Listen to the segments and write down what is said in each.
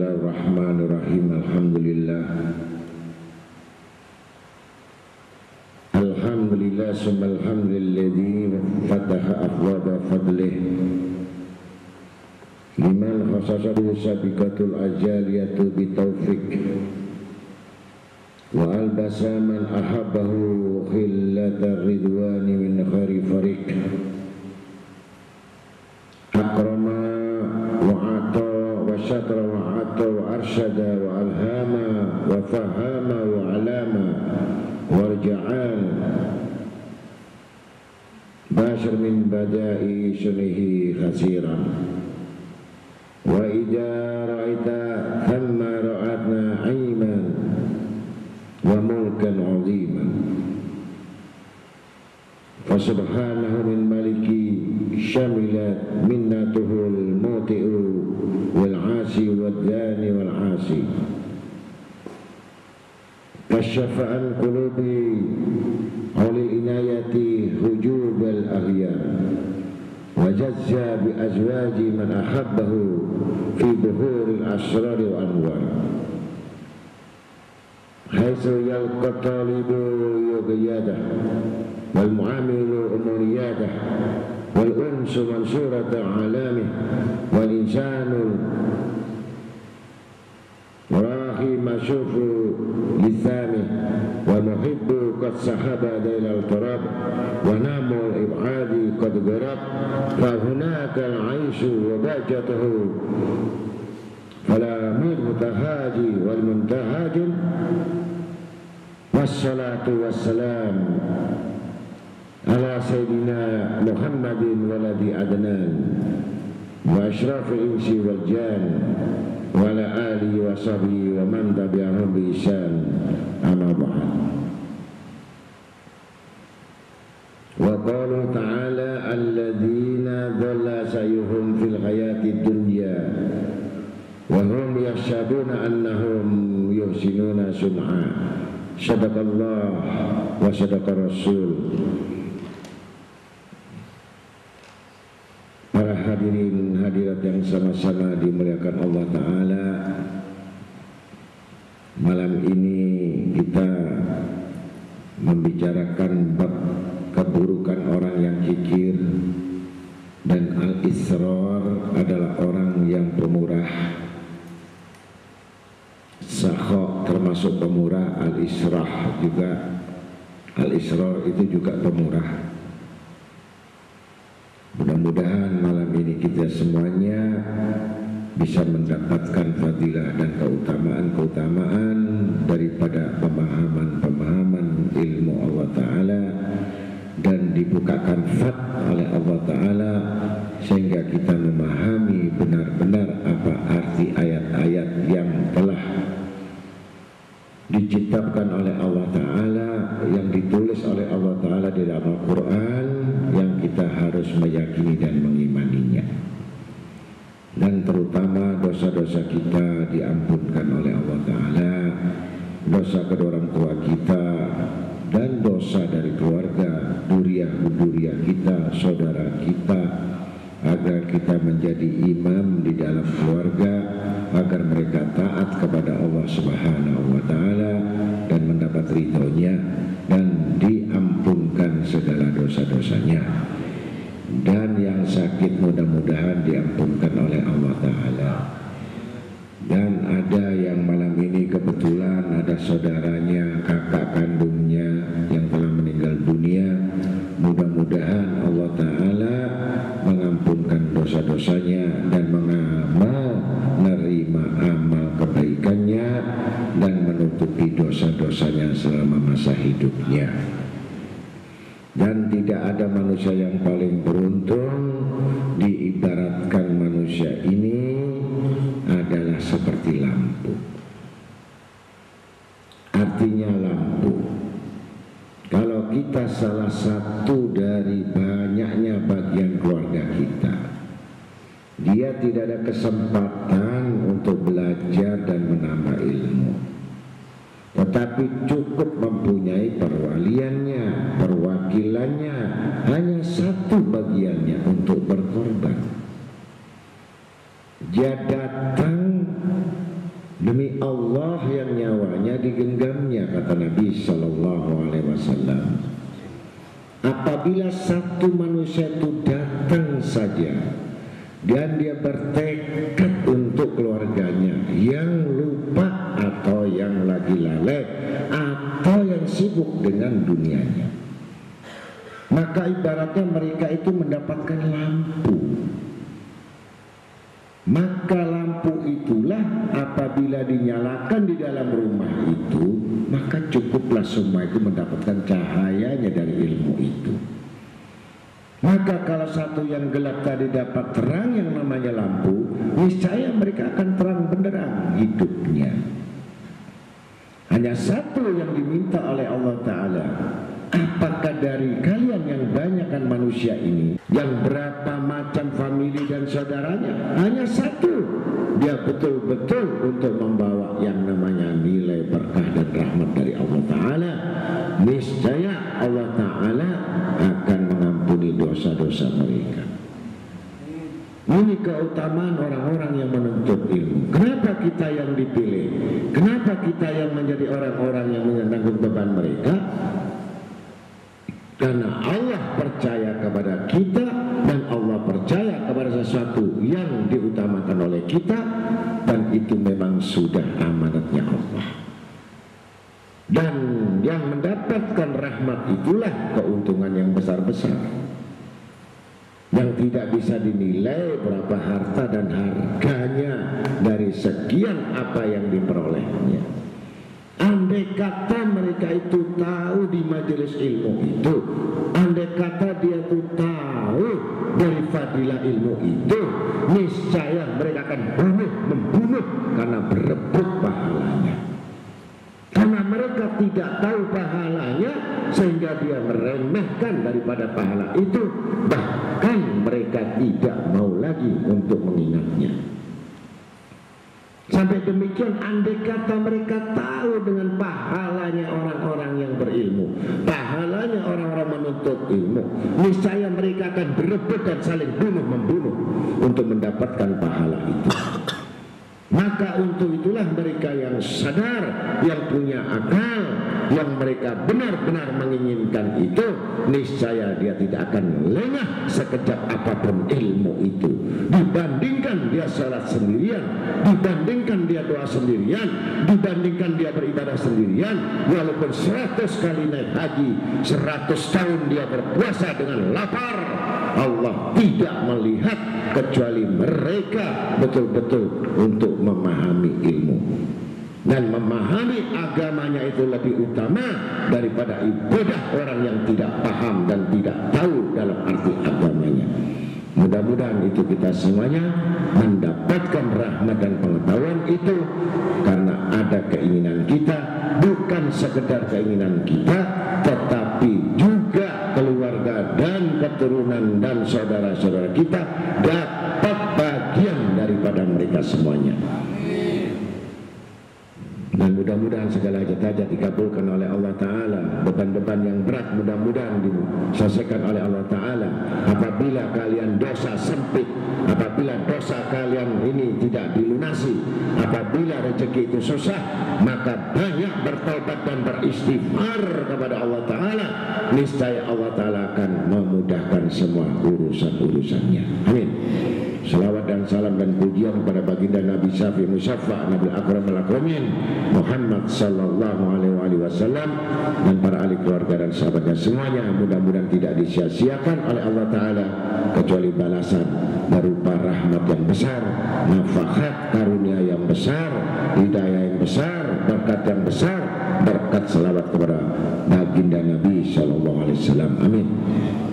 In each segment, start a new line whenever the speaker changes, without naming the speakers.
Bismillahirrahmanirrahim. Alhamdulillah summa alhamdulilladzi fataha abwaba fadlih liman khasasahu sabiqatul ajaliyatu bitaufiq wa albasa man ahabbahu khillatar ridwani min khari fariq akrama wa ata wa syatra wa ata wa arsyada wa alhama wa fahama wa alama warja'an bashir min badai sunihi khasiran wa idha ra'ita thamma ra'atna aiman wa mulkan aziman fasubhanahu min maliki syamilat minnatuhul muti'u wal asi wal dhani wal asi kasyafa'an qulubi awlil inayati hujubal aghyar wa jazza bi azwaji man ahabbahu fi buhuril asrar wa anwar haitsu yalqa talibu yughyadah wal mu'amilu umuriyadah wal unsu mansurata alamih wal insanu warahi masyufu lissamih wa muhibbu qad sahaba dailal turab wa namul ib'adi qad garab fa hunaka al-aishu wa bajatuhu fala min mutahaji wal muntahajin wassalatu wassalam ala sayyidina Muhammadin waladi adnan wa ashrafil insi wal jan wa ala alihi wa sahbihi wa man tabi'ahum bi ihsan amma ba'd. Wa qala ta'ala alladzina dhalla sayuhum fil hayati dunya wa hum yahsabuna annahum yuhsinuna sun'a. Sadaqallah wa sadaqa rasul. Para hadirin hadirat yang sama-sama dimuliakan Allah Ta'ala, malam ini kita membicarakan bab keburukan orang yang kikir, dan al-israr adalah orang yang pemurah. Sakha termasuk pemurah, al-israh juga, al-israr itu juga pemurah. Mudah-mudahan malam ini kita semuanya bisa mendapatkan fadilah dan keutamaan-keutamaan daripada pemahaman-pemahaman ilmu Allah Ta'ala, dan dibukakan fat oleh Allah Ta'ala sehingga kita memahami benar-benar apa arti ayat-ayat yang telah diciptakan oleh Allah Ta'ala, yang ditulis oleh Allah Ta'ala di dalam Al-Quran, yang kita harus meyakini dan mengimaninya. Dan terutama dosa-dosa kita diampunkan oleh Allah Ta'ala, dosa kedua orang tua kita, dan dosa dari keluarga, duriyah kita, saudara kita, agar kita menjadi imam di dalam keluarga, agar mereka taat kepada Allah Subhanahu wa Ta'ala dan mendapat ridhonya dan diampunkan segala dosa-dosanya. Dan yang sakit mudah-mudahan diampunkan oleh Allah Ta'ala. Dan ada yang malam ini kebetulan ada saudaranya, kakak kandungnya yang telah meninggal dunia, mudah-mudahan Allah Ta'ala mengampunkan dosa-dosanya dan menerima amal kebaikannya dan menutupi dosa-dosanya selama masa hidupnya. Dan tidak ada manusia yang paling beruntung, diibaratkan manusia ini adalah seperti lampu. Artinya lampu, kalau kita salah satu dari banyaknya bagian keluarga kita, dia tidak ada kesempatan untuk belajar dan menambah ilmu, tetapi cukup mempunyai perwaliannya, perwakilannya, hanya satu bagiannya untuk berkorban. Dia datang Demi Allah yang nyawanya digenggamnya, kata Nabi SAW, apabila satu manusia itu datang saja dan dia bertekad untuk keluarganya yang lupa atau yang lagi lalai atau yang sibuk dengan dunianya, maka ibaratnya mereka itu mendapatkan lampu. Maka lampu itulah apabila dinyalakan di dalam rumah itu, maka cukuplah semua itu mendapatkan cahayanya dari ilmu itu. Maka kalau satu yang gelap tadi dapat terang yang namanya lampu, niscaya mereka akan terang benderang hidupnya. Hanya satu yang diminta oleh Allah Ta'ala, apakah dari kalian yang banyakkan manusia ini, yang berapa macam famili dan saudaranya, hanya satu, dia betul-betul untuk membawa yang namanya nilai berkah dan rahmat dari Allah Ta'ala, niscaya Allah Ta'ala akan mengampuni dosa-dosa mereka. Ini keutamaan orang-orang yang menuntut ilmu. Kenapa kita yang dipilih? Kenapa kita yang menjadi orang-orang yang menanggung beban mereka? Karena Allah percaya kepada kita dan Allah percaya kepada sesuatu yang diutamakan oleh kita, dan itu memang sudah amanatnya Allah. Dan yang mendapatkan rahmat itulah keuntungan yang besar-besar, yang tidak bisa dinilai berapa harta dan harganya dari sekian apa yang diperolehnya. Andai kata mereka itu tahu di majelis ilmu itu, andai kata dia itu tahu dari fadilah ilmu itu, niscaya mereka akan membunuh karena berebut pahalanya. Karena mereka tidak tahu pahalanya, sehingga dia meremehkan daripada pahala itu, bahkan mereka tidak mau lagi untuk mengingatnya. Sampai demikian, andai kata mereka tahu dengan pahalanya orang-orang yang berilmu, pahalanya orang-orang menuntut ilmu, niscaya mereka akan berebut dan saling bunuh-membunuh untuk mendapatkan pahala itu. Maka untuk itulah mereka yang sadar, yang punya akal, yang mereka benar-benar menginginkan itu, niscaya dia tidak akan lengah sekejap apapun ilmu itu. Dibandingkan dia salat sendirian, dibandingkan dia doa sendirian, dibandingkan dia beribadah sendirian, walaupun 100 kali naik haji, 100 tahun dia berpuasa dengan lapar, Allah tidak melihat kecuali mereka betul-betul untuk memahami ilmu. Dan memahami agamanya itu lebih utama daripada ibadah orang yang tidak paham dan tidak tahu dalam arti agamanya. Mudah-mudahan itu kita semuanya mendapatkan rahmat dan pengetahuan itu karena ada keinginan kita, bukan sekedar keinginan kita, tetapi juga keluarga dan keturunan dan saudara-saudara kita dapat bagian daripada mereka semuanya. Dan mudah-mudahan segala hajat-hajat dikabulkan oleh Allah Ta'ala. Beban-beban yang berat mudah-mudahan diselesaikan oleh Allah Ta'ala. Apabila kalian dosa sempit, apabila dosa kalian ini tidak dilunasi, apabila rezeki itu susah, maka banyak bertobat dan beristighfar kepada Allah Ta'ala, niscaya Allah Ta'ala akan memudahkan semua urusan-urusannya. Amin. Salawat dan salam dan pujian kepada baginda Nabi Syafi Musaffa, Nabi Akram Al-Akramin Muhammad sallallahu alaihi wasallam, dan para ahli keluarga dan sahabatnya semuanya. Mudah-mudahan tidak disia-siakan oleh Allah Ta'ala kecuali balasan berupa rahmat yang besar, nafahat karunia yang besar, hidayah yang besar, berkat yang besar, berkat selawat kepada baginda Nabi sallallahu alaihi wasallam. Amin.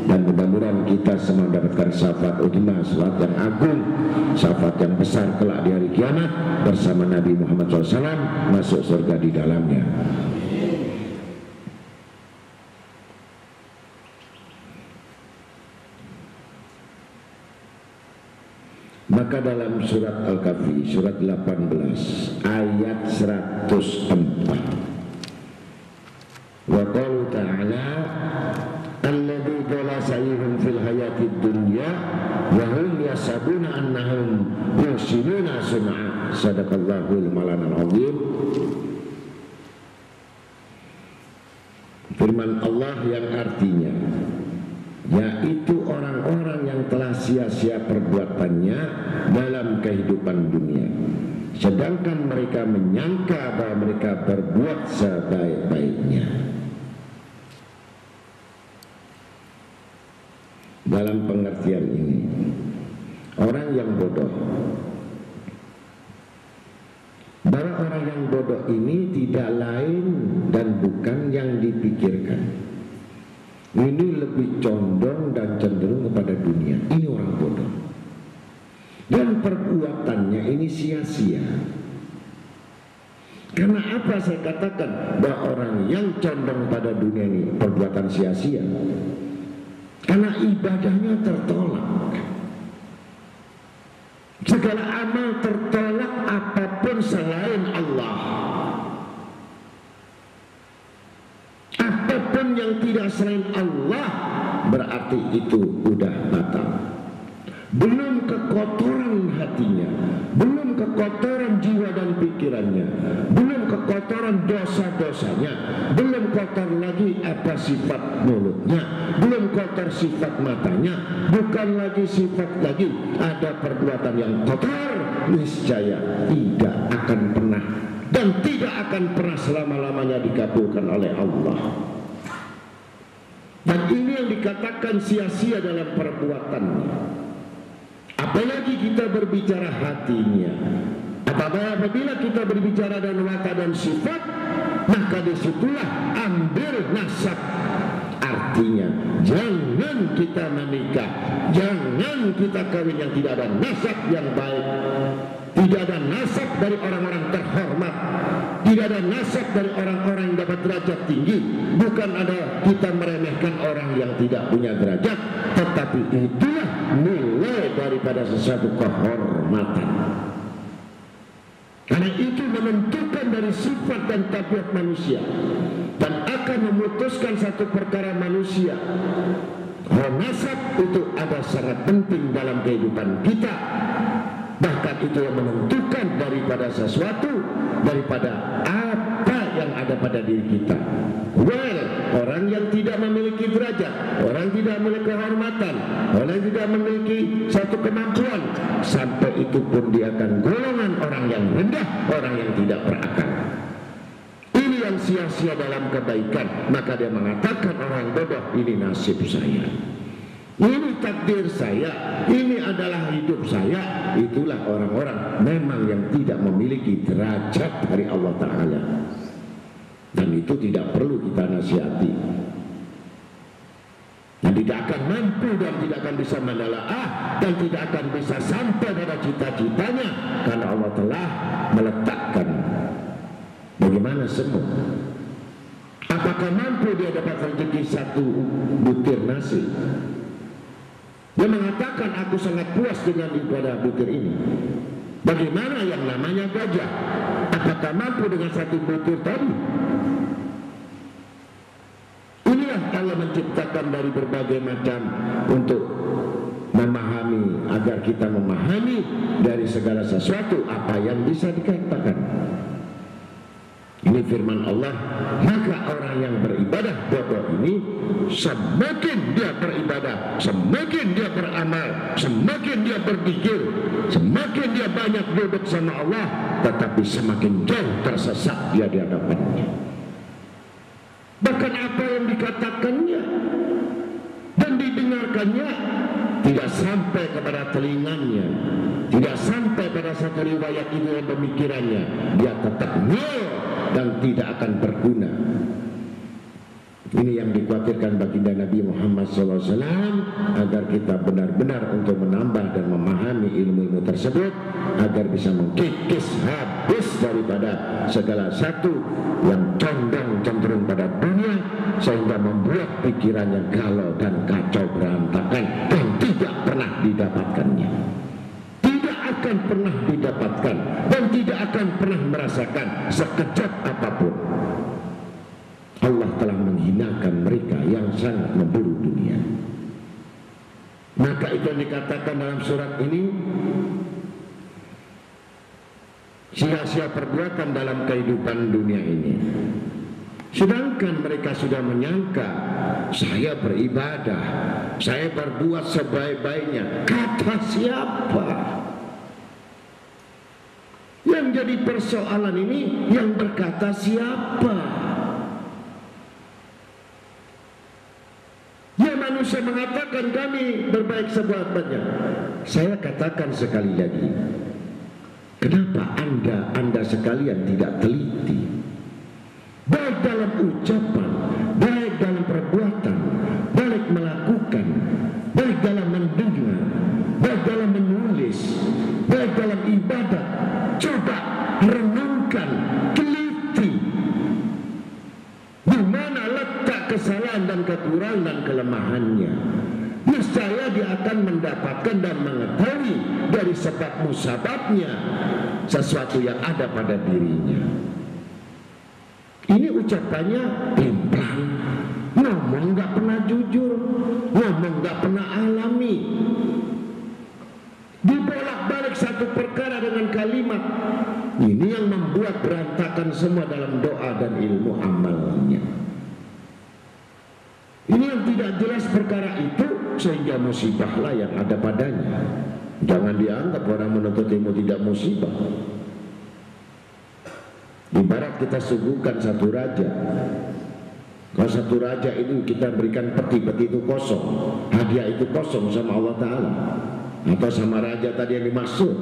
Dan mudah-mudahan kita semua mendapatkan syafaat utama, syafaat yang agung, syafaat yang besar kelak di hari kiamat bersama Nabi Muhammad SAW, masuk surga di dalamnya. Maka dalam surat Al-Kahfi, surat 18, ayat 104, wa qalu ta'ala alladzi dhala sa'yuhum fil hayatid dunya wa hum yasabuna annahum yuhsinuna sun'a. Sadaqallahul malanal azim. Firman Allah yang artinya, yaitu orang-orang yang telah sia-sia perbuatannya dalam kehidupan dunia, sedangkan mereka menyangka bahwa mereka berbuat sebaik-baiknya. Dalam pengertian ini, orang yang bodoh, bahwa orang yang bodoh ini tidak lain dan bukan yang dipikirkan. Ini lebih condong dan cenderung kepada dunia. Ini orang bodoh. Dan perbuatannya ini sia-sia. Karena apa saya katakan bahwa orang yang condong pada dunia ini perbuatan sia-sia? Karena ibadahnya tertolak. Segala amal tertolak apapun selain Allah. Apapun yang tidak selain Allah berarti itu udah batal. Belum kekotoran hatinya, belum kekotoran jiwa dan pikirannya, belum kekotoran dosa-dosanya, belum kotor lagi apa sifat mulutnya, belum kotor sifat matanya, bukan lagi sifat lagi ada perbuatan yang kotor, niscaya tidak akan pernah dan tidak akan pernah selama-lamanya dikabulkan oleh Allah. Dan ini yang dikatakan sia-sia dalam perbuatannya. Apalagi kita berbicara hatinya. Apabila kita berbicara dan watak dan sifat, maka disitulah ambil nasab. Artinya jangan kita menikah, jangan kita kawin yang tidak ada nasab yang baik, tidak ada nasab dari orang-orang terhormat, tidak ada nasab dari orang-orang yang dapat derajat tinggi. Bukan ada kita meremehkan orang yang tidak punya derajat, tetapi itulah nilai daripada sesuatu kehormatan. Karena itu menentukan dari sifat dan tabiat manusia dan akan memutuskan satu perkara manusia. Nasab itu ada sangat penting dalam kehidupan kita. Bahkan itu yang menentukan daripada sesuatu, daripada apa yang ada pada diri kita. Orang yang tidak memiliki derajat, orang tidak memiliki kehormatan, orang yang tidak memiliki satu kemampuan, sampai itu pun dia akan golongan orang yang rendah, orang yang tidak berakal. Ini yang sia-sia dalam kebaikan. Maka dia mengatakan orang bodoh, ini nasib saya, ini takdir saya, ini adalah hidup saya. Itulah orang-orang memang yang tidak memiliki derajat dari Allah Ta'ala. Dan itu tidak perlu kita nasihati. Dan tidak akan mampu dan tidak akan bisa menelaah dan tidak akan bisa sampai pada cita-citanya. Karena Allah telah meletakkan bagaimana semua. Apakah mampu dia dapat rezeki satu butir nasi? Dia mengatakan aku sangat puas dengan ibadah butir ini. Bagaimana yang namanya gajah? Apakah mampu dengan satu butir tadi? Inilah Allah menciptakan dari berbagai macam untuk memahami, agar kita memahami dari segala sesuatu apa yang bisa dikatakan. Ini firman Allah. Maka orang yang beribadah bodoh ini, semakin dia beribadah, semakin dia beramal, semakin dia berpikir, semakin dia banyak duduk sama Allah, tetapi semakin jauh tersesat dia di hadapannya. Bahkan apa yang dikatakannya dan didengarkannya tidak sampai kepada telinganya, tidak sampai pada satu riwayat ini dalam pemikirannya. Dia tetap nol dan tidak akan berguna. Ini yang dikhawatirkan baginda Nabi Muhammad SAW, agar kita benar-benar untuk menambah dan memahami ilmu-ilmu tersebut, agar bisa mengkikis habis daripada segala satu yang condong cenderung pada dunia, sehingga membuat pikirannya galau dan kacau berantakan dan tidak pernah didapatkannya. Tidak akan pernah didapatkan dan tidak akan pernah merasakan sekejap apapun. Allah telah menghinakan mereka yang sangat memburu dunia. Maka itu yang dikatakan dalam surat ini, sia-sia perbuatan dalam kehidupan dunia ini. Sedangkan mereka sudah menyangka, saya beribadah, saya berbuat sebaik-baiknya. Kata siapa? Yang jadi persoalan ini, yang berkata siapa? Ya, manusia mengatakan kami berbaik sebaik-baiknya. Saya katakan sekali lagi, kenapa anda sekalian tidak teliti, baik dalam ucapan, baik dalam perbuatan, baik melakukan, baik dalam mendengar, baik dalam menulis, baik dalam ibadah. Coba renungkan, teliti di mana letak kesalahan dan kekurangan dan kelemahannya. Niscaya dia akan mendapatkan dan mengetahui dari sebab musababnya sesuatu yang ada pada dirinya. Ini ucapannya pimplang, ngomong gak pernah jujur, ngomong gak pernah alami, dibolak-balik satu perkara dengan kalimat. Ini yang membuat berantakan semua dalam doa dan ilmu amalnya. Ini yang tidak jelas perkara itu, sehingga musibahlah yang ada padanya. Jangan dianggap orang menuntut ilmu tidak musibah. Ibarat kita suguhkan satu raja. Kalau satu raja itu kita berikan peti itu kosong, hadiah itu kosong sama Allah Ta'ala, atau sama raja tadi yang dimaksud,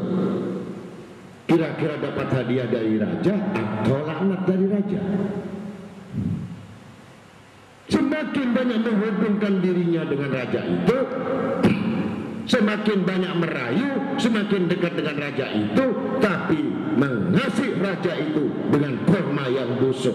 kira-kira dapat hadiah dari raja atau laknat dari raja? Semakin banyak menghubungkan dirinya dengan raja itu, semakin banyak merayu, semakin dekat dengan raja itu, tapi mengasih raja itu dengan kurma yang busuk,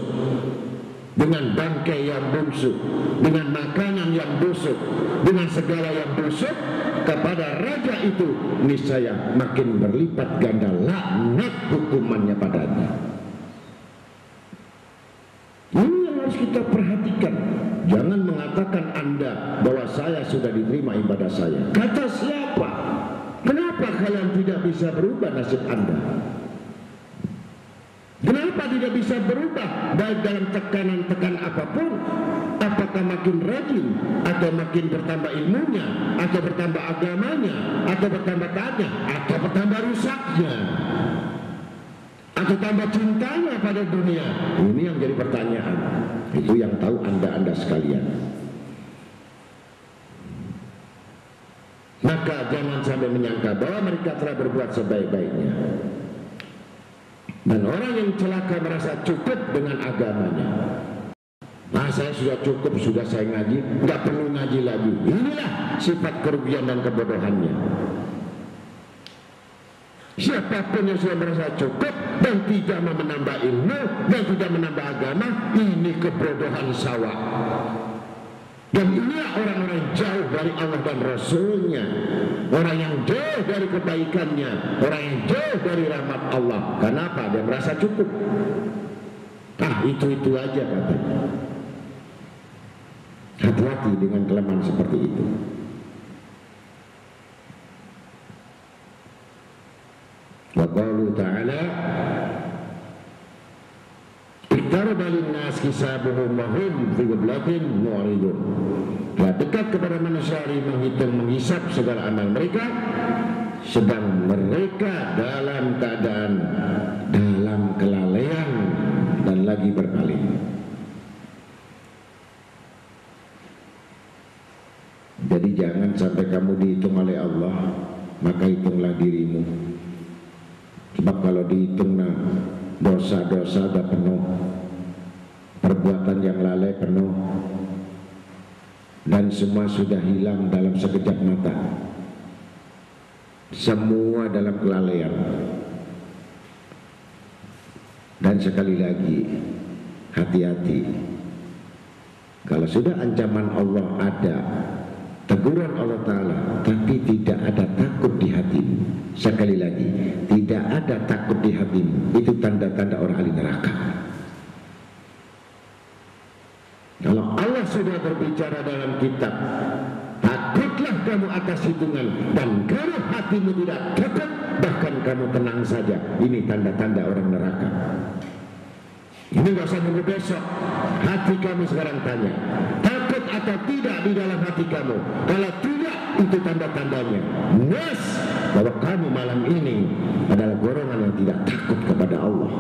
dengan bangkai yang busuk, dengan makanan yang busuk, dengan segala yang busuk kepada raja itu, niscaya makin berlipat ganda laknat hukumannya padanya. Ini yang harus kita perhatikan. Jangan mengatakan Anda bahwa saya sudah diterima ibadah saya. Kata siapa? Kenapa kalian tidak bisa berubah nasib Anda? Kenapa tidak bisa berubah baik dalam tekanan-tekan apapun? Apakah makin rajin, atau makin bertambah ilmunya, atau bertambah agamanya, atau bertambah taatnya, atau bertambah rusaknya, atau tambah cintanya pada dunia? Ini yang jadi pertanyaan. Itu yang tahu anda sekalian. Maka jangan sampai menyangka bahwa mereka telah berbuat sebaik-baiknya. Dan orang yang celaka merasa cukup dengan agamanya. Nah, saya sudah cukup, sudah saya ngaji, nggak perlu ngaji lagi. Inilah sifat kerugian dan kebodohannya. Siapapun yang sudah merasa cukup dan tidak mau menambah ilmu dan tidak menambah agama, ini kebodohan sawah. Dan inilah orang-orang jauh dari Allah dan Rasulnya, orang yang jauh dari kebaikannya, orang yang jauh dari rahmat Allah. Kenapa? Dia merasa cukup. Itu aja katanya. Hati-hati dengan kelemahan seperti itu. Wa qalu ta'ala iqtaraba lin-nas hisabuhum wa hum fi ghaflatin mu'ridun. Telah dekat kepada manusia hari menghitung menghisap segala amal mereka, sedang mereka dalam keadaan dalam kelalaian dan lagi berpaling. Jadi jangan sampai kamu dihitung oleh Allah, maka hitunglah dirimu. Sebab kalau dihitung dosa-dosa sudah penuh, perbuatan yang lalai penuh, dan semua sudah hilang dalam sekejap mata. Semua dalam kelalaian. Dan sekali lagi, hati-hati. Kalau sudah ancaman Allah ada, teguran Allah Ta'ala, tapi tidak ada takut di hatimu. Sekali lagi, tidak ada takut di hatimu, itu tanda-tanda orang ahli neraka. Kalau Allah sudah berbicara dalam kitab, takutlah kamu atas hitungan, dan kalau hatimu tidak takut, bahkan kamu tenang saja. Ini tanda-tanda orang neraka. Ini gak usah nunggu besok. Hati kamu sekarang tanya, takut atau tidak di dalam hati kamu? Kalau tidak, itu tanda-tandanya nas bahwa kamu malam ini adalah golongan yang tidak takut kepada Allah.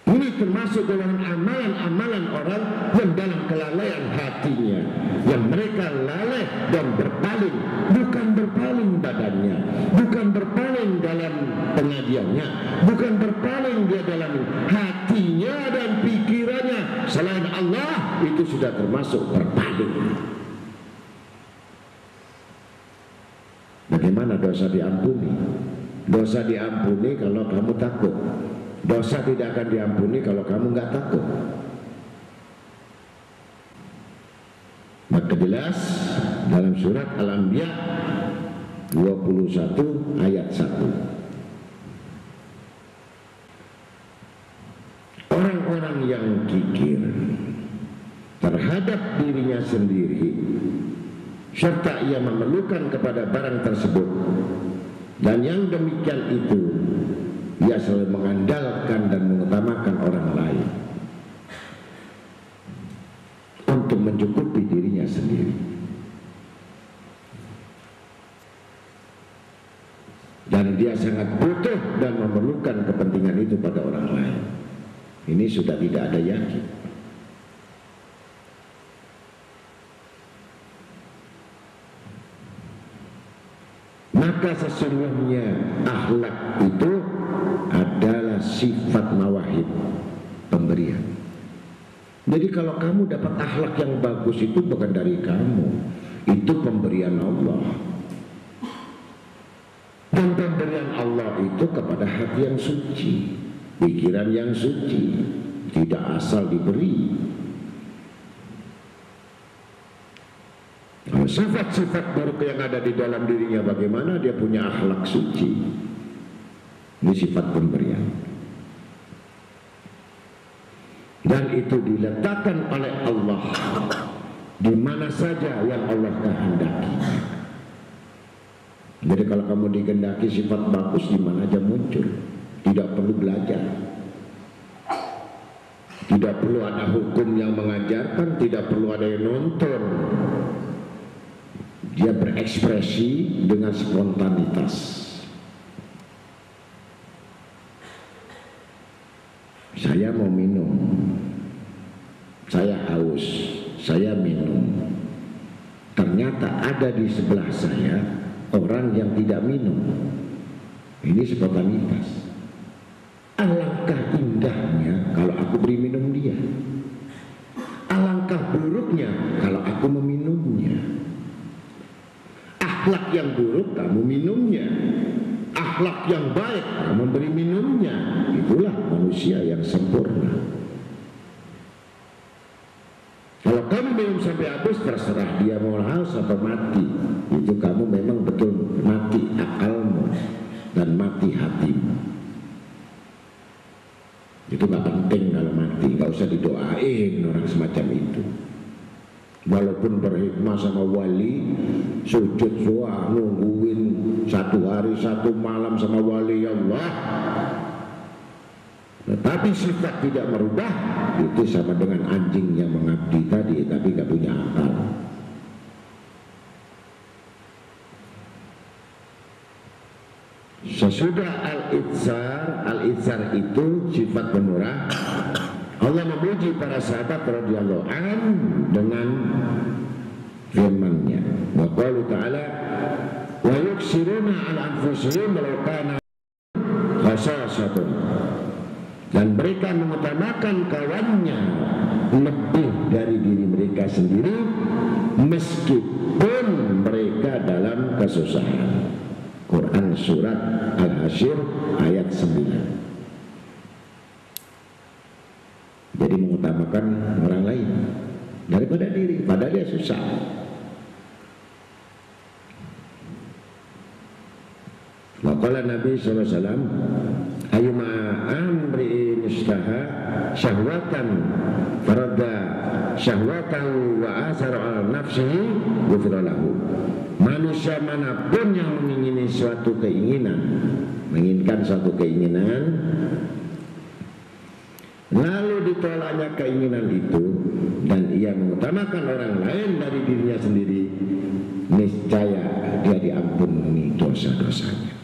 Ini termasuk golongan amalan-amalan orang yang dalam kelalaian hatinya, yang mereka lalai dan berpaling, bukan berpaling badannya, bukan berpaling dalam pengajiannya, bukan berpaling dia dalam hatinya dan pikirannya selain Allah, itu sudah termasuk berpaling. Bagaimana dosa diampuni? Dosa diampuni kalau kamu takut. Dosa tidak akan diampuni kalau kamu nggak takut. Maka jelas dalam surat Al-Anbiya 21 ayat 1. Orang-orang yang kikir terhadap dirinya sendiri serta ia memerlukan kepada barang tersebut, dan yang demikian itu ia selalu mengandalkan dan mengutamakan orang lain untuk mencukupi dirinya sendiri, dan dia sangat butuh dan memerlukan kepentingan itu pada orang lain. Ini sudah tidak ada yakin. Maka sesungguhnya akhlak itu adalah sifat mawahib, pemberian. Jadi kalau kamu dapat akhlak yang bagus itu bukan dari kamu, itu pemberian Allah. Dan pemberian Allah itu kepada hati yang suci, pikiran yang suci, tidak asal diberi. Sifat-sifat buruk yang ada di dalam dirinya, bagaimana dia punya akhlak suci? Ini sifat pemberian, dan itu diletakkan oleh Allah di mana saja yang Allah kehendaki. Jadi kalau kamu dikehendaki sifat bagus, di mana aja muncul, tidak perlu belajar, tidak perlu ada hukum yang mengajarkan, tidak perlu ada yang nonton. Dia berekspresi dengan spontanitas. Saya mau minum, saya haus, saya minum. Ternyata ada di sebelah saya orang yang tidak minum. Ini spontanitas. Alangkah indahnya kalau aku beri minum dia. Alangkah buruknya kalau aku meminumnya. Akhlak yang buruk kamu minumnya, akhlak yang baik kamu beri minumnya. Itulah manusia yang sempurna. Kalau kamu minum sampai habis, terserah dia mau haus atau mati. Itu kamu memang betul mati akalmu dan mati hatimu. Itu gak penting kalau mati, gak usah didoain orang semacam itu. Walaupun berhikmah sama wali, sujud doa, nungguin 1 hari 1 malam sama wali Allah, tetapi sifat tidak merubah, itu sama dengan anjing yang mengabdi tadi tapi gak punya akal. Sesudah al-itsar itu sifat pemurah. Allah memuji para sahabat radhiyallahu anhum dengan firman-Nya. Wa qala ta'ala wa yuksiruna 'ala anfusihim walau kana khasasatun. Dan mereka mengutamakan kawannya lebih dari diri mereka sendiri meskipun mereka dalam kesusahan. Quran surat Al-Hasyr ayat 9. Jadi mengutamakan orang lain daripada diri, padahal dia susah. Maka Nabi SAW, ayyuma amri'in istaha syahwatan farada syahwatahu wa asara ala nafsihi ghufira lahu. Manusia manapun yang mengingini suatu keinginan, menginginkan suatu keinginan, lalu ditolaknya keinginan itu dan ia mengutamakan orang lain dari dirinya sendiri, niscaya dia diampuni dosa-dosanya.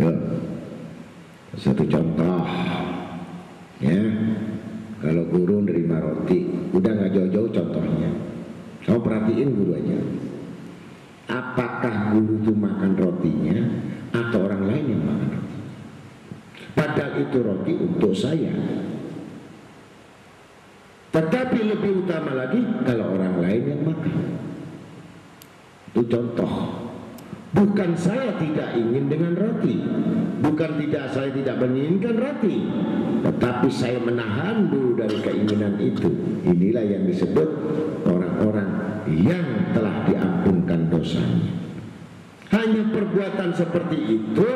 Ya, satu contoh, ya, kalau guru nerima roti, udah nggak jauh-jauh contohnya. Kamu perhatiin guru aja. Apakah guru itu makan rotinya atau orang lain yang makan roti? Padahal itu roti untuk saya. Tetapi lebih utama lagi kalau orang lain yang makan. Itu contoh. Bukan saya tidak ingin dengan roti, bukan saya tidak menginginkan roti, tetapi saya menahan dulu dari keinginan itu. Inilah yang disebut orang-orang yang telah diampunkan dosanya. Hanya perbuatan seperti itu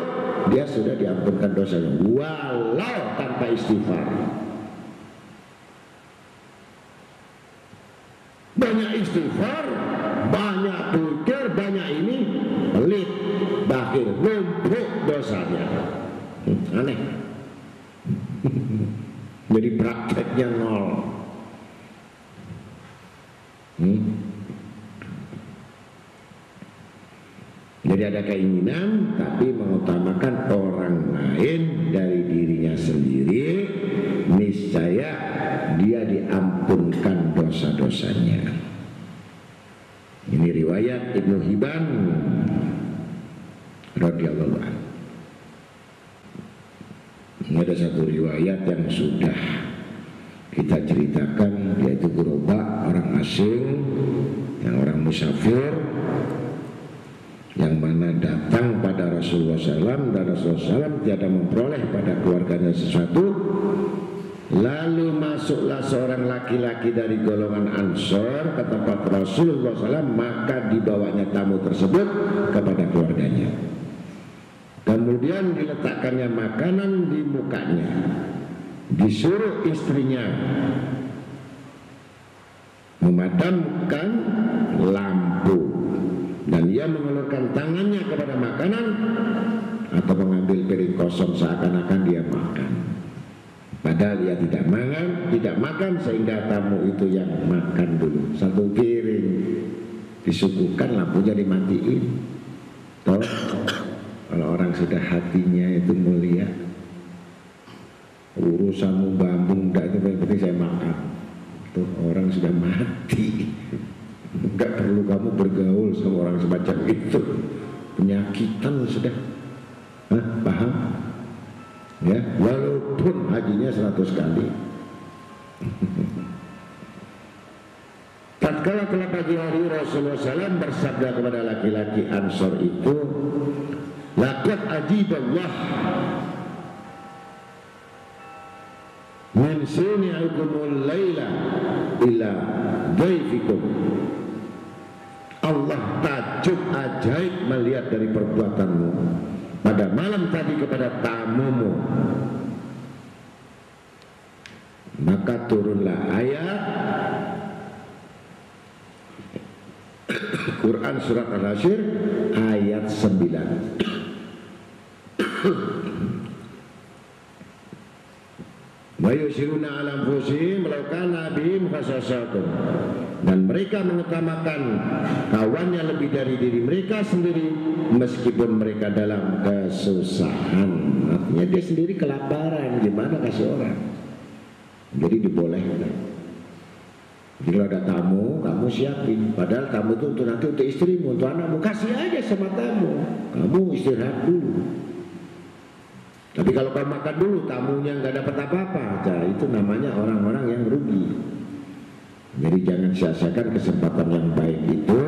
dia sudah diampunkan dosanya, walau tanpa istighfar. Banyak istighfar, banyak pikir, banyak ini, pelit, bakhil, numpuk dosanya. Aneh. Jadi prakteknya nol. Jadi ada keinginan tapi mengutamakan orang lain dari dirinya sendiri, niscaya dia diampunkan dosa-dosanya. Ini riwayat Ibnu Hibban radhiyallahu anhu. Ini ada satu riwayat yang sudah kita ceritakan, yaitu Ghuraba, orang asing, yang orang musafir, yang mana datang pada Rasulullah SAW dan Rasulullah SAW tiada memperoleh pada keluarganya sesuatu. Lalu masuklah seorang laki-laki dari golongan Ansor ke tempat Rasulullah SAW, maka dibawanya tamu tersebut kepada keluarganya. Kemudian diletakkannya makanan di mukanya, disuruh istrinya memadamkan lampu, dan ia mengelurkan tangannya kepada makanan atau mengambil piring kosong seakan-akan dia makan. Padahal ia tidak makan sehingga tamu itu yang makan dulu. Satu piring disuguhkan, lampunya dimatiin. Toh, kalau orang sudah hatinya itu mulia, urusanmu bambung enggak, itu yang penting saya makan. Tuh orang sudah mati. Enggak perlu kamu bergaul sama orang semacam itu. Penyakitan sudah. Paham? Ya, walaupun hajinya 100 kali. Tatkala telah pagi hari, Rasulullah SAW bersabda kepada laki-laki Ansor itu, laqad ajiballah min sini'ikumul laila ila dhaifikum. Allah takjub ajaib melihat dari perbuatanmu pada malam tadi kepada tamumu. Maka turunlah ayat Quran surat Al-Hasyr ayat 9. Wa yusiruna ala anfusihim law kana bihim khasasatun. Dan mereka mengutamakan kawannya lebih dari diri mereka sendiri meskipun mereka dalam kesusahan. Artinya dia sendiri kelaparan, gimana kasih orang. Jadi dibolehkan. Jadi kalau ada tamu, kamu siapin. Padahal tamu itu untuk nanti untuk istrimu, untuk anakmu, kasih aja sama tamu. Kamu istirahat dulu. Tapi kalau kamu makan dulu, tamunya nggak dapat apa-apa, nah, itu namanya orang-orang yang rugi. Jadi jangan sia-siakan kesempatan yang baik itu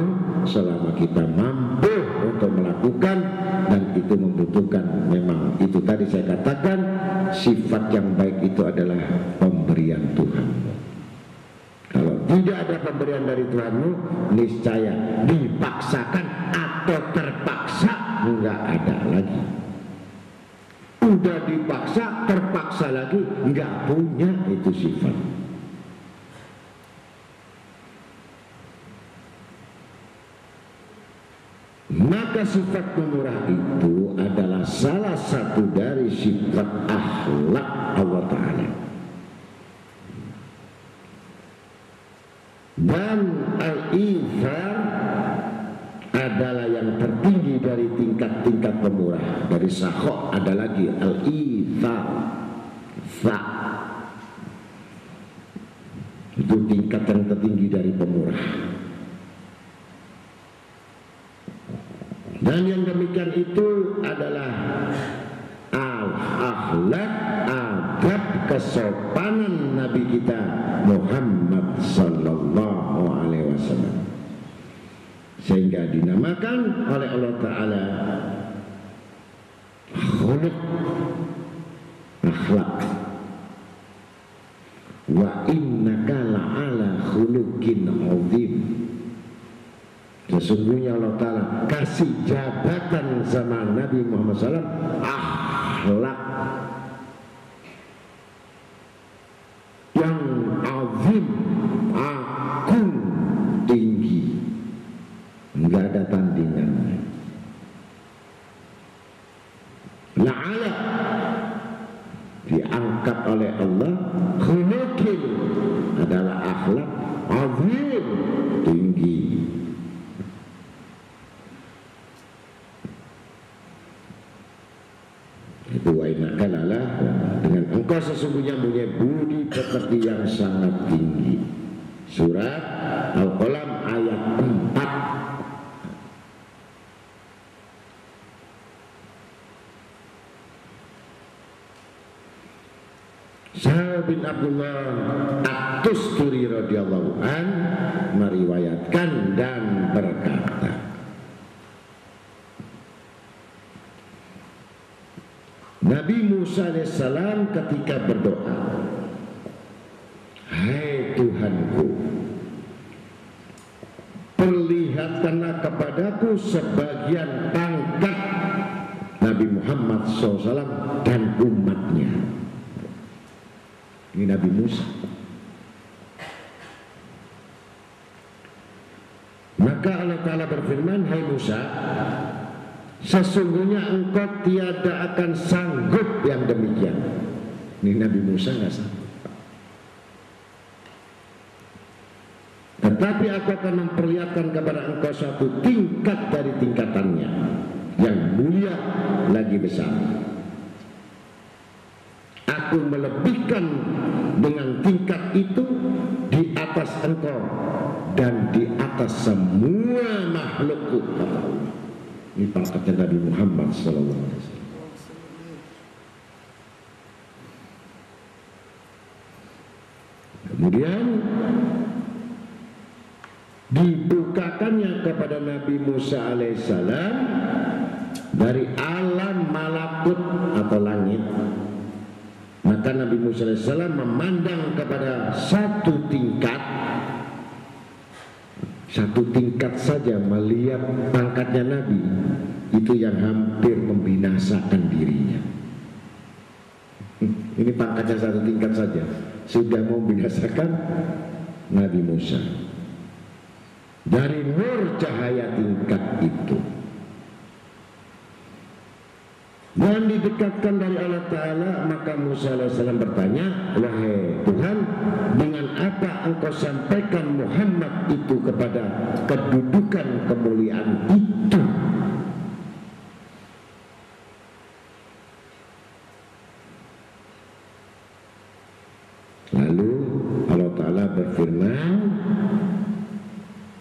selama kita mampu untuk melakukan, dan itu membutuhkan, memang itu tadi saya katakan, sifat yang baik itu adalah pemberian Tuhan. Kalau tidak ada pemberian dari Tuhanmu, niscaya dipaksakan atau terpaksa nggak ada lagi. Sudah dipaksa, terpaksa lagi, nggak punya itu sifat. Maka sifat pemurah itu adalah salah satu dari sifat akhlak Allah Ta'ala. Dan al-ithar adalah yang tertinggi dari tingkat-tingkat pemurah. Dari sakhok ada lagi al-ithar, itu tingkat yang tertinggi dari pemurah. Dan yang demikian itu adalah al-akhlak, adab, kesopanan Nabi kita Muhammad sallallahu alaihi wasallam, sehingga dinamakan oleh Allah Ta'ala khuluq, akhlak. Wa innaka la'ala khuluqin azim. Sesungguhnya Allah Ta'ala kasih jabatan sama Nabi Muhammad SAW akhlak yang azim, agung, tinggi, enggak ada tandingannya. La'ala diangkat oleh Allah, khuluqin adalah akhlak azim, tinggi. Itu wa innaka la'ala, dengan engkau sesungguhnya punya budi pekerti yang sangat tinggi. Surat Al-Qalam ayat 4. Sa'ad bin Abdullah At-Tusturi radhiyallahu an meriwayatkan dan berkata, Nabi Musa alaihissalam ketika berdoa, hai Tuhanku, perlihatkanlah kepadaku sebagian pangkat Nabi Muhammad SAW dan umatnya. Ini Nabi Musa. Maka Allah Ta'ala berfirman, hai Musa, sesungguhnya engkau tiada akan sanggup yang demikian. Ini Nabi Musa nggak sanggup. Tetapi aku akan memperlihatkan kepada engkau suatu tingkat dari tingkatannya yang mulia lagi besar. Aku melebihkan dengan tingkat itu di atas engkau dan di atas semua makhlukku. Ini pangkatnya Nabi Muhammad SAW. Kemudian dibukakannya kepada Nabi Musa alaihissalam dari alam malakut atau langit. Maka Nabi Musa alaihissalam memandang kepada satu tingkat saja, melihat pangkatnya Nabi itu yang hampir membinasakan dirinya. Ini pangkatnya satu tingkat saja sudah mau membinasakan Nabi Musa. Dari nur cahaya tingkat itu, dan didekatkan dari Allah Ta'ala, maka Musa AS bertanya, wahai Tuhan, dengan apa engkau sampaikan Muhammad itu kepada kedudukan kemuliaan itu? Lalu Allah Ta'ala berfirman,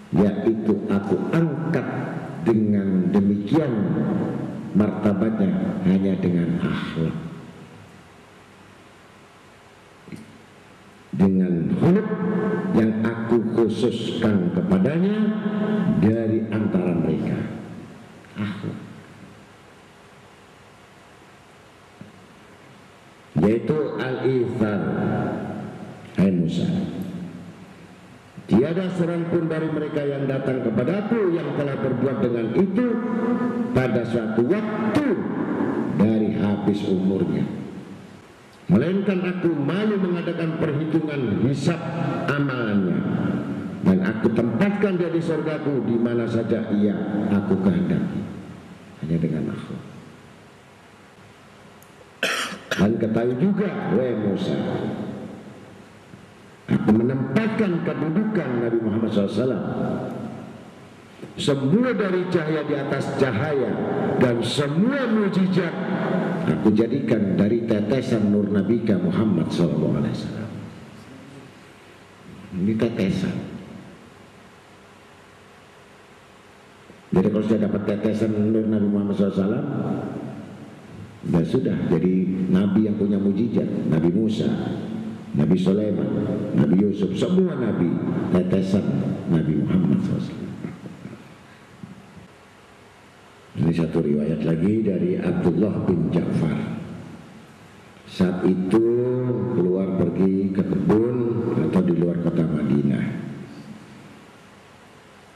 yaitu aku angkat dengan demikian martabatnya hanya dengan akhlak, dengan khuluq yang aku khususkan kepadanya dari antara mereka. Akhlak, yaitu al-ithar. Hai Musa, tiada seorang pun dari mereka yang datang kepadaku yang telah berbuat dengan itu pada suatu waktu dari habis umurnya. Melainkan aku malu mengadakan perhitungan hisab amalannya, dan aku tempatkan dia di surgaku di mana saja ia aku kehendaki, hanya dengan akhlak. Dan ketahui juga, wahai Musa, aku menempatkan kedudukan Nabi Muhammad SAW, semua dari cahaya di atas cahaya, dan semua mujizat aku jadikan dari tetesan nur Nabi Muhammad SAW. Ini tetesan. Jadi kalau sudah dapat tetesan nur Nabi Muhammad SAW, ya sudah jadi Nabi yang punya mujizat. Nabi Musa, Nabi Sulaiman, Nabi Yusuf, semua Nabi tetesan Nabi Muhammad SAW. Ini satu riwayat lagi dari Abdullah bin Ja'far. Saat itu keluar pergi ke kebun atau di luar kota Madinah.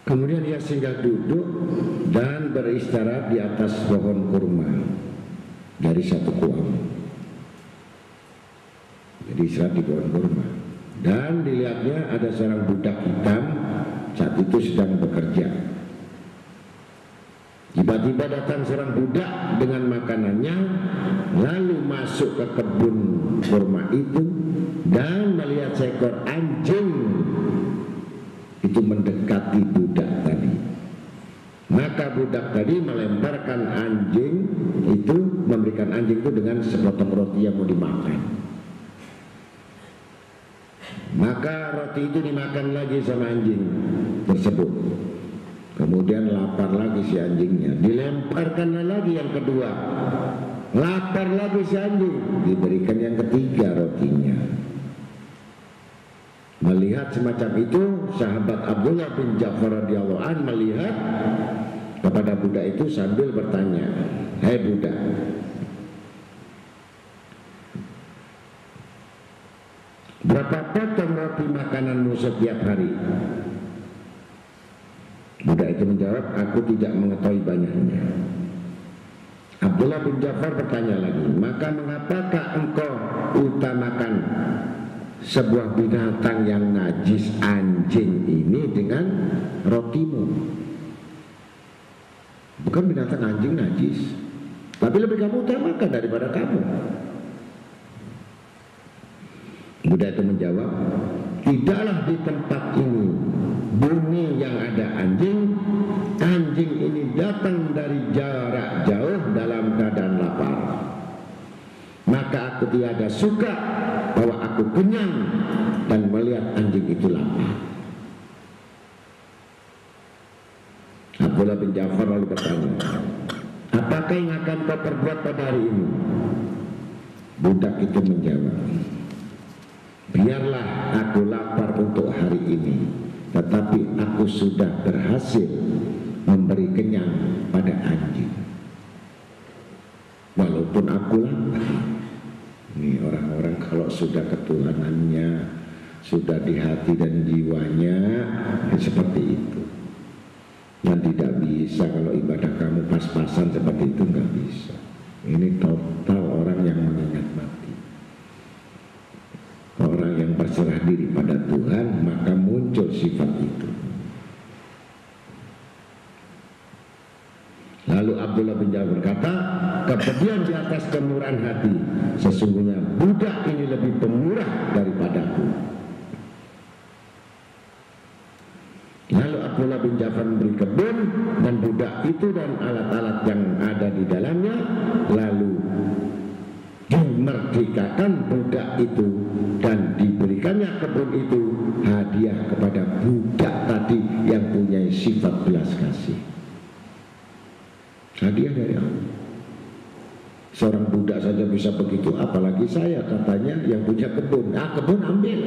Kemudian dia singgah duduk dan beristirahat di atas pohon kurma dari satu kuam. Jadi istirahat di pohon kurma. Dan dilihatnya ada seorang budak hitam saat itu sedang bekerja. Tiba-tiba datang seorang budak dengan makanannya, lalu masuk ke kebun kurma itu dan melihat seekor anjing itu mendekati budak tadi. Maka budak tadi melemparkan anjing itu, memberikan anjing itu dengan sepotong roti yang mau dimakan. Maka roti itu dimakan lagi sama anjing tersebut. Kemudian lapar lagi si anjingnya, dilemparkan lagi yang kedua, lapar lagi si anjing, diberikan yang ketiga rotinya. Melihat semacam itu, sahabat Abdullah bin Ja'far radhiyallahu an melihat kepada budak itu sambil bertanya, "Hei budak, berapa potong roti makananmu setiap hari?" Budak itu menjawab, "Aku tidak mengetahui banyaknya." Abdullah bin Ja'far bertanya lagi, "Maka mengapakah engkau utamakan sebuah binatang yang najis, anjing ini, dengan rotimu?" Bukan binatang anjing najis, tapi lebih kamu utamakan daripada kamu. Budak itu menjawab, "Tidaklah di tempat ini bumi yang ada anjing. Anjing ini datang dari jarak jauh dalam keadaan lapar. Maka aku tiada suka bahwa aku kenyang dan melihat anjing itu lapar." Abdullah bin Ja'far lalu bertanya, "Apakah yang akan kau perbuat pada hari ini?" Budak itu menjawab, "Biarlah aku lapar untuk hari ini, tetapi aku sudah berhasil memberi kenyang pada anjing. Walaupun aku lapar." Ini orang-orang kalau sudah ketuhanannya, sudah di hati dan jiwanya seperti itu. Dan tidak bisa kalau ibadah kamu pas-pasan seperti itu, nggak bisa. Ini total orang yang mengingat mati. Orang yang berserah diri pada Tuhan, maka muncul sifat itu. Lalu Abdullah bin Ja'far berkata, "Kemudian di atas kemurahan hati, sesungguhnya budak ini lebih pemurah daripadaku." Lalu Abdullah bin Ja'far memberi kebun dan budak itu dan alat-alat yang ada di dalamnya, lalu dimerdekakan budak itu dan diberikannya kebun itu hadiah kepada budak tadi yang punya sifat belas kasih. Hadiah dari Allah. Seorang budak saja bisa begitu, apalagi saya, katanya yang punya kebun. Kebun ambil.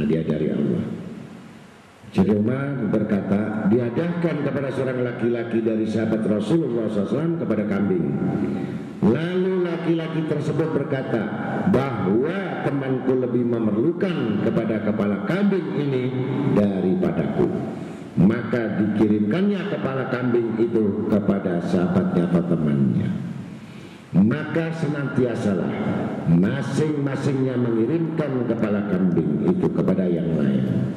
Hadiah dari Allah. Jadi Umar berkata, dihadahkan kepada seorang laki-laki dari sahabat Rasulullah SAW kepada kambing. Lalu laki-laki tersebut berkata bahwa temanku lebih memerlukan kepada kepala kambing ini daripadaku. Maka dikirimkannya kepala kambing itu kepada sahabatnya atau temannya. maka senantiasalah masing-masingnya mengirimkan kepala kambing itu kepada yang lain,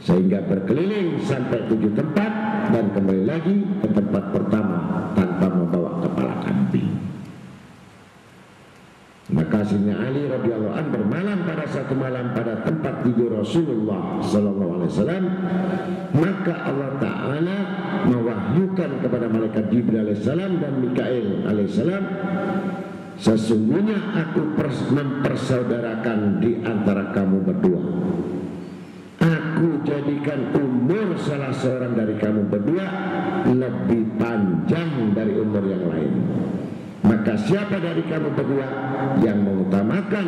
sehingga berkeliling sampai 7 tempat dan kembali lagi ke tempat pertama tanpa membawa kepala kambing. Maka Sayyidina Ali radhiyallahu anhu bermalam pada satu malam pada tempat tidur Rasulullah sallallahu alaihi wasallam, maka Allah Ta'ala mewahyukan kepada malaikat Jibril alaihissalam dan Mikail alaihissalam, sesungguhnya aku mempersaudarakan di antara kamu berdua. Aku jadikan umur salah seorang dari kamu berdua lebih panjang dari umur yang lain. Maka siapa dari kamu berdua yang mengutamakan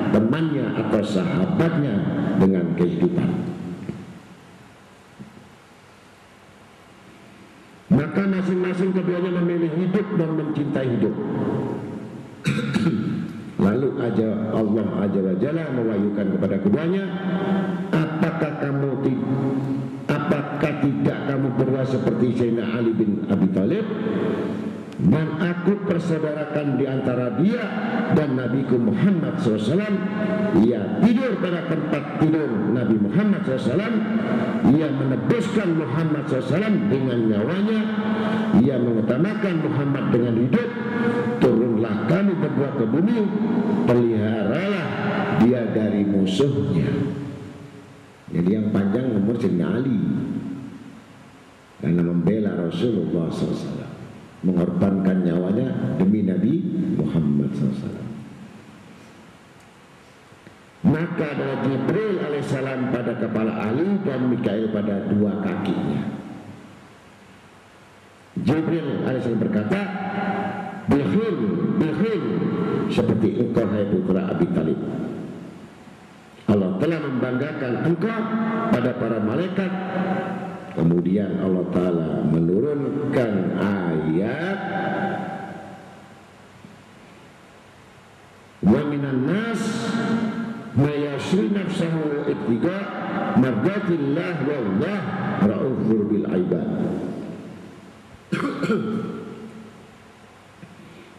temannya atau sahabatnya dengan kehidupan, maka masing-masing keduanya memilih hidup dan mencintai hidup. Lalu Allah Azza wa Jalla mewahyukan kepada keduanya, apakah tidak kamu berdua seperti Sayyidina Ali bin Abi Thalib, dan aku persaudarakan di antara dia dan Nabiku Muhammad SAW. Ia tidur pada tempat tidur Nabi Muhammad SAW, ia menebuskan Muhammad SAW dengan nyawanya, ia mengutamakan Muhammad dengan hidup. Turunlah kami berdua ke bumi, peliharalah dia dari musuhnya. Jadi yang panjang umur Sayyidina Ali karena membela Rasulullah SAW, mengorbankan nyawanya demi Nabi Muhammad SAW. Maka ada Jibril alaihissalam pada kepala Ali dan Mikail pada dua kakinya. Jibril alaihissalam berkata, Bilhil, seperti engkau hai putra Abi Thalib. Allah telah membanggakan engkau pada para malaikat. Kemudian Allah Ta'ala menurunkan ayat, wa minan nas mayashri nafsahu ibtiga mardatillah wallah ra'ufur bil ibad.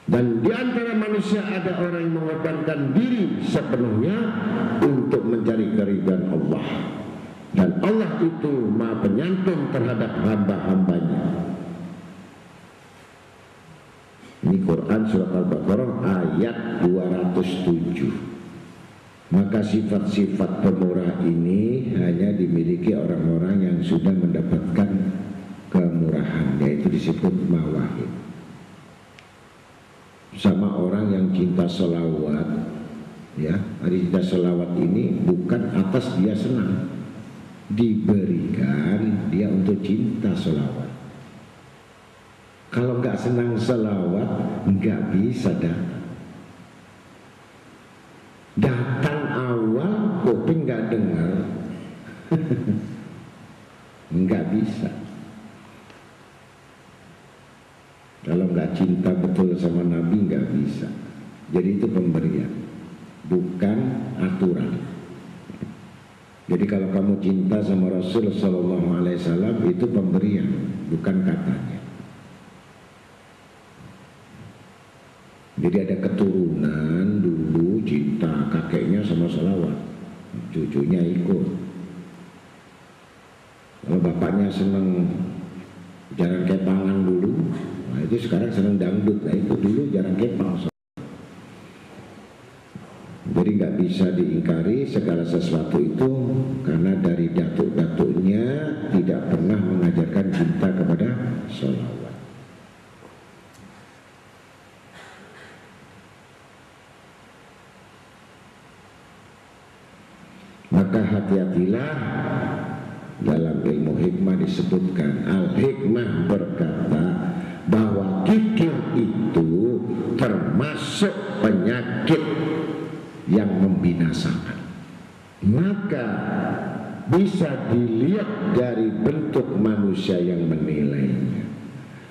Dan di antara manusia ada orang yang mengorbankan diri sepenuhnya untuk mencari keridhaan Allah, dan Allah itu Maha Penyantun terhadap hamba-hambanya. Ini Quran surat Al-Baqarah ayat 207. Maka sifat-sifat pemurah ini hanya dimiliki orang-orang yang sudah mendapatkan kemurahan, yaitu disebut mawahib. Sama orang yang cinta sholawat, ya, hari cinta sholawat ini bukan atas dia senang, diberikan dia untuk cinta sholawat. Kalau nggak senang sholawat nggak bisa datang awal kuping nggak dengar. Nggak bisa. Kalau nggak cinta betul sama Nabi nggak bisa. Jadi itu pemberian, bukan aturan. Jadi kalau kamu cinta sama Rasul Sallallahu Alaihi Wasallam itu pemberian, bukan katanya. Jadi ada keturunan dulu cinta kakeknya sama sholawat, cucunya ikut. Kalau bapaknya seneng jarang kepangan dulu, nah itu sekarang seneng dangdut, nah itu dulu jarang kepang. Jadi nggak bisa diingkari segala sesuatu itu, karena dari datuk-datuknya tidak pernah mengajarkan cinta kepada sholawat. Maka hati-hatilah, dalam ilmu hikmah disebutkan, al-hikmah berkata bahwa kikir itu termasuk penyakit yang membinasakan. Maka bisa dilihat dari bentuk manusia yang menilainya,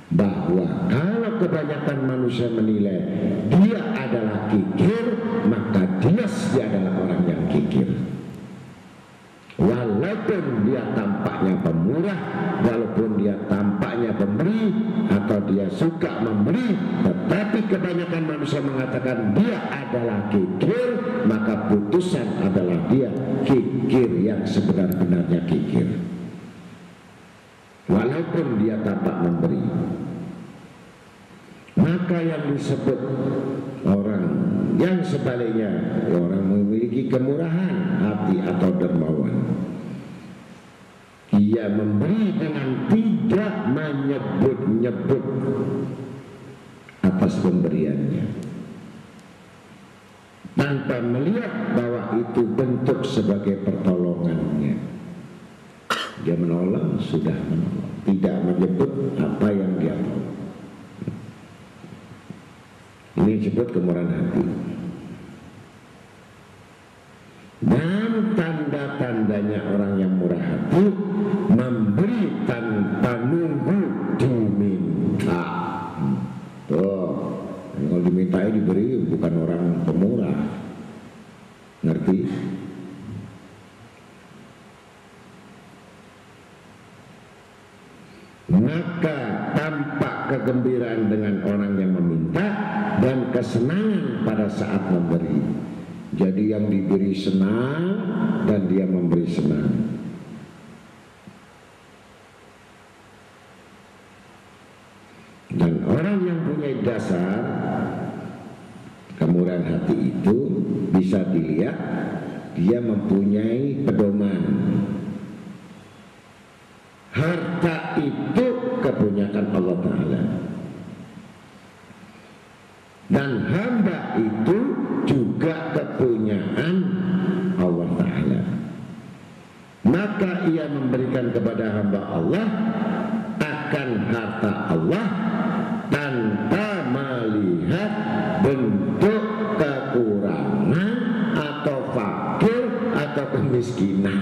bahwa kalau kebanyakan manusia menilai dia adalah kikir, maka dia adalah orang yang kikir. Walaupun dia tampaknya pemurah, walaupun dia tampaknya pemberi, atau dia suka memberi, tetapi kebanyakan manusia mengatakan dia adalah kikir, maka putusan adalah dia kikir yang sebenar-benarnya kikir. Walaupun dia tampak memberi. Maka yang disebut orang yang sebaliknya, orang memiliki kemurahan hati atau dermawan, ia memberi dengan tidak menyebut-nyebut atas pemberiannya, tanpa melihat bahwa itu bentuk sebagai pertolongannya. Dia menolong, sudah menolong, tidak menyebut apa yang dia mau. Ini disebut kemurahan hati. Dan tanda-tandanya orang yang murah hati, memberi tanpa nunggu diminta. Tuh, kalau diminta diberi, bukan orang pemurah. Ngerti? Maka tampak kegembiraan dengan orang yang meminta dan kesenangan pada saat memberi. Jadi yang diberi senang dan dia memberi senang. Dan orang yang punya dasar kemurahan hati itu bisa dilihat dia mempunyai pedoman. Harta itu kepunyaan Allah Ta'ala, dan hamba itu juga kepunyaan Allah Ta'ala. Maka ia memberikan kepada hamba Allah akan harta Allah tanpa melihat bentuk kekurangan atau fakir atau kemiskinan.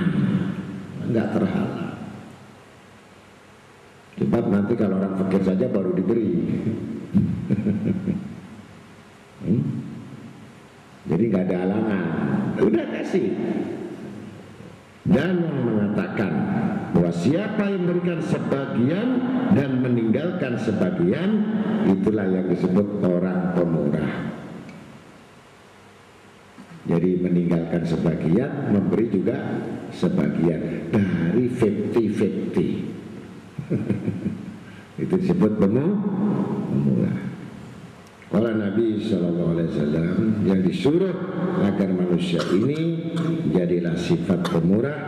Enggak terhalang. Sebab nanti kalau orang fakir saja baru diberi. Jadi nggak ada halangan, udah kasih. Dan yang mengatakan bahwa siapa yang memberikan sebagian dan meninggalkan sebagian, itulah yang disebut orang pemurah. Jadi meninggalkan sebagian, memberi juga sebagian, dari 50-50. Itu disebut pemurah. Kalau Nabi SAW yang disuruh agar manusia ini jadilah sifat pemurah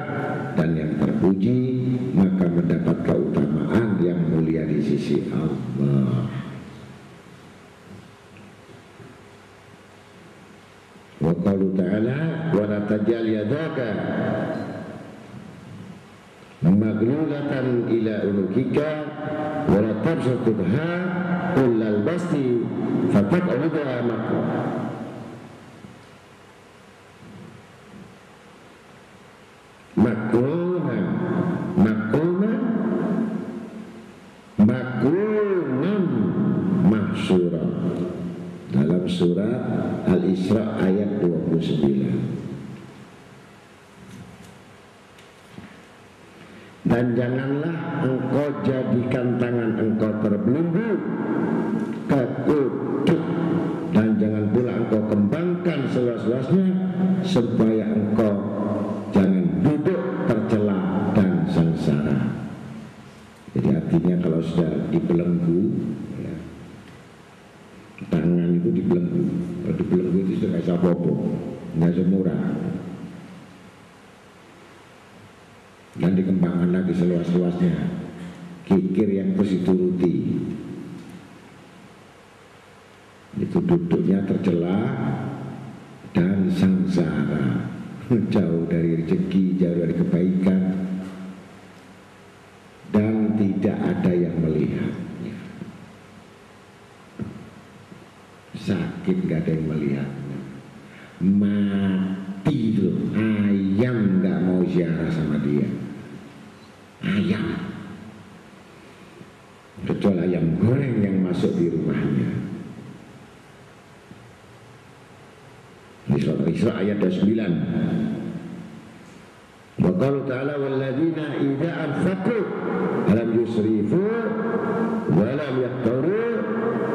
dan yang terpuji, maka mendapat keutamaan yang mulia di sisi Allah. Wa qalu ta'ala wa la tajal yadaka maglulatan ila unukika wa la tabsutha kullal basti fataq'udha makruh. Makrunan mahsyura dalam surat Al-Isra ayat 29. Dan janganlah engkau jadikan tangan engkau terbelenggu ke kuduk, dan jangan pula engkau kembangkan seluas-luasnya, supaya engkau jangan duduk tercela dan sengsara. Jadi artinya kalau sudah dibelenggu, ya, tangan itu dibelenggu. Kalau dibelenggu itu sudah nggak apa-apa, nggak semurah. Dan dikembangkan lagi seluas-luasnya, kikir yang terus dituruti. Itu duduknya tercela dan sengsara, jauh dari rezeki, jauh dari kebaikan, dan tidak ada yang melihatnya. Sakit gak ada yang melihatnya, mati loh, ayam gak mau ziarah sama dia. Ayam, kecuali ayam goreng yang masuk di rumahnya. Di surat Al-Isra ayat 29. Wa Qala ta'ala walladzina idza anfaqu lam yusrifu wa lam yaqtaru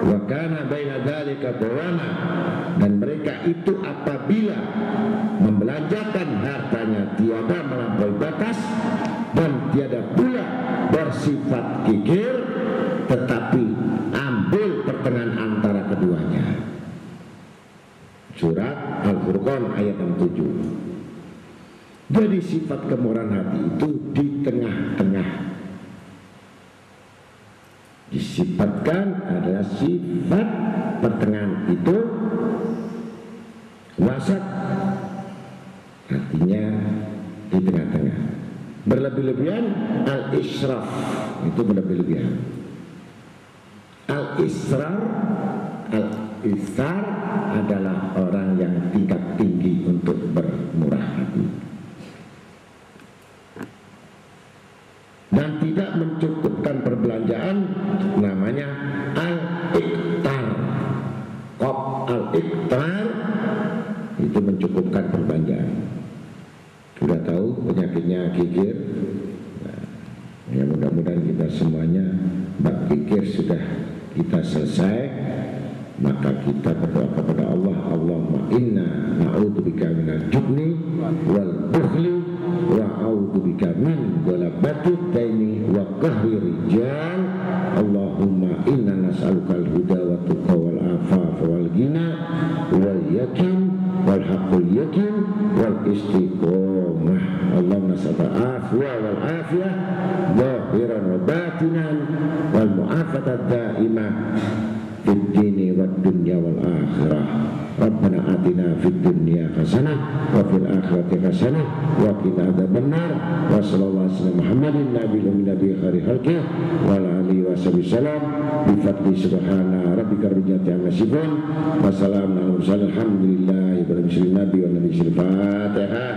wa kana baina dzalika qawana. Dan mereka itu apabila membelanjakan hartanya tiada melampaui batas dan tiada pula bersifat kikir, tetapi ambil pertengahan antara keduanya. Surat Al-Furqan ayat 7. Jadi sifat kemurahan hati itu di tengah-tengah. Disifatkan adalah sifat pertengahan itu wasat, artinya di tengah-tengah. Berlebih-lebihan al-israf, itu berlebih-lebihan. Al-israr, al-isar adalah orang yang tingkat tinggi untuk bermurah hati dan tidak mencukupkan perbelanjaan, namanya al-iktar. Qab al-iktar itu mencukupkan perbelanjaan. Sudah tahu penyakitnya kikir? Nah, ya mudah-mudahan kita semuanya bab kikir sudah kita selesai. Maka kita berdoa kepada Allah, Allahumma inna na'udzubika minal jubni wal bukhli wa a'udzubika min ghalabati daini wa qahri rijal. Allahumma inna nas'alukal huda wa tuqa wal afafa wal ghina wal yakin wal haqqul yakin wal istiqomah. Allahumma nas'aluka afwa wal afiyah zahiran wa batinan wal mu'afatad daimah fid dini wad dunya wal akhirah. Rabbana atina fid dunya hasanah wa fil akhirati hasanah wa qina adzabannar. Wa sallallahu alaihi Muhammadin nabiyyi khairi khalqi wa ala alihi wa sallam bi fadli subhana rabbika rabbil izzati amma yasifun wa salamun alal mursalin alhamdulillahi rabbil alamin. Nabi wa nabi Fatihah.